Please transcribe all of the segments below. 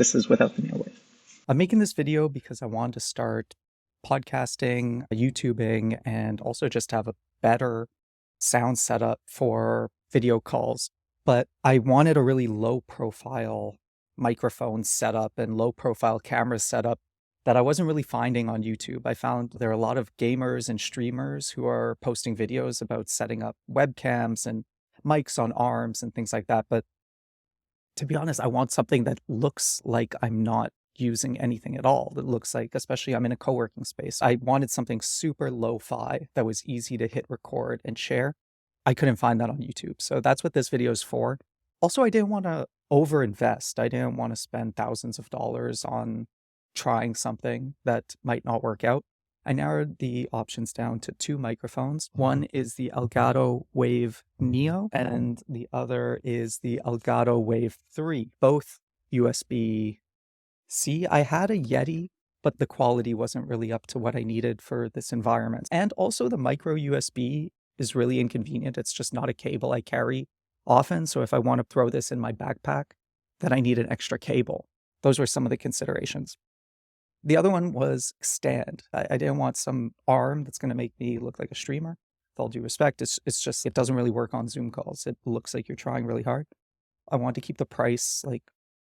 This is without the Neo Wave. I'm making this video because I wanted to start podcasting, YouTubing, and also just have a better sound setup for video calls. But I wanted a really low profile microphone setup and low profile camera setup that I wasn't really finding on YouTube. I found there are a lot of gamers and streamers who are posting videos about setting up webcams and mics on arms and things like that. But to be honest, I want something that looks like I'm not using anything at all. That looks like, especially I'm in a co-working space. I wanted something super lo-fi that was easy to hit record and share. I couldn't find that on YouTube. So that's what this video is for. Also, I didn't want to overinvest. I didn't want to spend thousands of dollars on trying something that might not work out. I narrowed the options down to two microphones. One is the Elgato Wave Neo, and the other is the Elgato Wave 3, both USB-C. I had a Yeti, but the quality wasn't really up to what I needed for this environment. And also the micro USB is really inconvenient. It's just not a cable I carry often. So if I want to throw this in my backpack, then I need an extra cable. Those were some of the considerations. The other one was stand. I didn't want some arm that's going to make me look like a streamer. With all due respect, it's just, it doesn't really work on Zoom calls. It looks like you're trying really hard. I want to keep the price like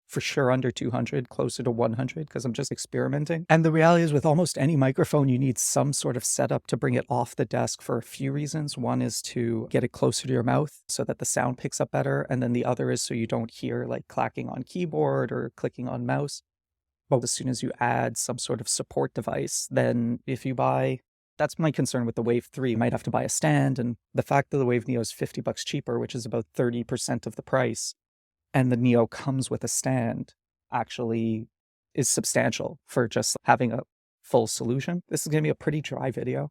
for sure under 200, closer to 100, because I'm just experimenting. And the reality is with almost any microphone, you need some sort of setup to bring it off the desk for a few reasons. One is to get it closer to your mouth so that the sound picks up better. And then the other is so you don't hear like clacking on keyboard or clicking on mouse. But as soon as you add some sort of support device, then if you buy, that's my concern with the Wave 3, you might have to buy a stand. And the fact that the Wave Neo is $50 cheaper, which is about 30% of the price, and the Neo comes with a stand, actually is substantial for just having a full solution. This is going to be a pretty dry video.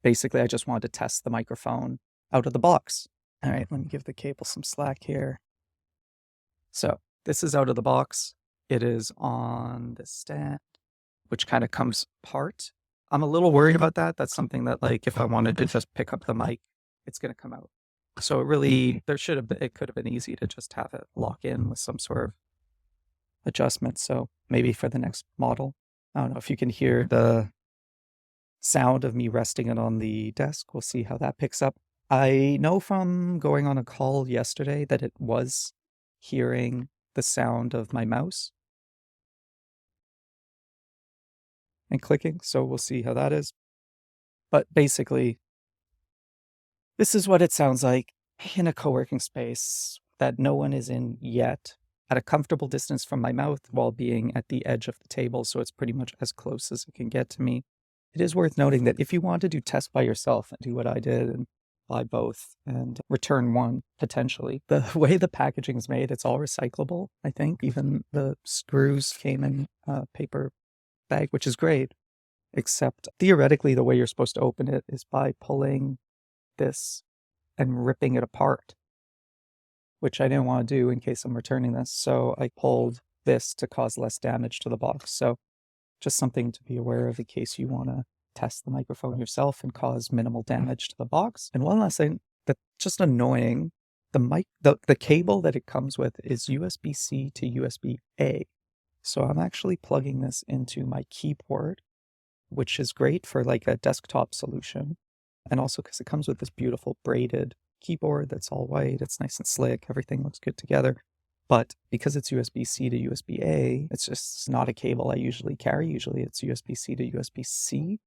Basically, I just wanted to test the microphone out of the box. All right, let me give the cable some slack here. So this is out of the box. It is on the stand, which kind of comes apart. I'm a little worried about that. That's something that, like, if I wanted to just pick up the mic, it's going to come out. So it really, it could have been easy to just have it lock in with some sort of adjustment. So maybe for the next model, I don't know if you can hear the sound of me resting it on the desk. We'll see how that picks up. I know from going on a call yesterday that it was hearing the sound of my mouse and clicking, so we'll see how that is. But basically, this is what it sounds like in a co-working space that no one is in yet, at a comfortable distance from my mouth while being at the edge of the table, so it's pretty much as close as it can get to me. It is worth noting that if you want to do tests by yourself and do what I did and buy both and return one, potentially. The way the packaging is made, it's all recyclable, I think. Even the screws came in a paper bag, which is great, except theoretically the way you're supposed to open it is by pulling this and ripping it apart, which I didn't want to do in case I'm returning this. So I pulled this to cause less damage to the box. So just something to be aware of in case you want to test the microphone yourself and cause minimal damage to the box. And one last thing that's just annoying, the cable that it comes with is USB-C to USB-A. So I'm actually plugging this into my keyboard, which is great for like a desktop solution. And also because it comes with this beautiful braided keyboard that's all white, it's nice and slick, everything looks good together. But because it's USB-C to USB-A, it's just not a cable I usually carry. Usually it's USB-C to USB-C.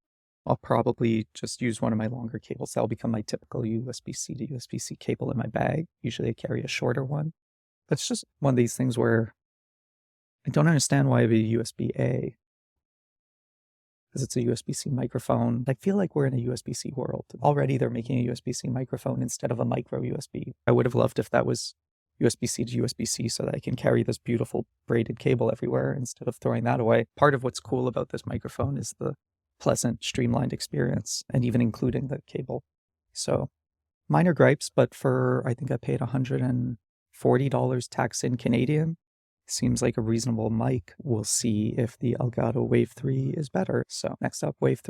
I'll probably just use one of my longer cables. That'll become my typical USB-C to USB-C cable in my bag. Usually I carry a shorter one. That's just one of these things where I don't understand why it'd be USB-A. Because it's a USB-C microphone. I feel like we're in a USB-C world. Already they're making a USB-C microphone instead of a micro USB. I would have loved if that was USB-C to USB-C so that I can carry this beautiful braided cable everywhere instead of throwing that away. Part of what's cool about this microphone is the pleasant, streamlined experience, and even including the cable. So minor gripes, but for, I think I paid $140 tax in Canadian. Seems like a reasonable mic. We'll see if the Elgato Wave 3 is better. So next up, Wave 3.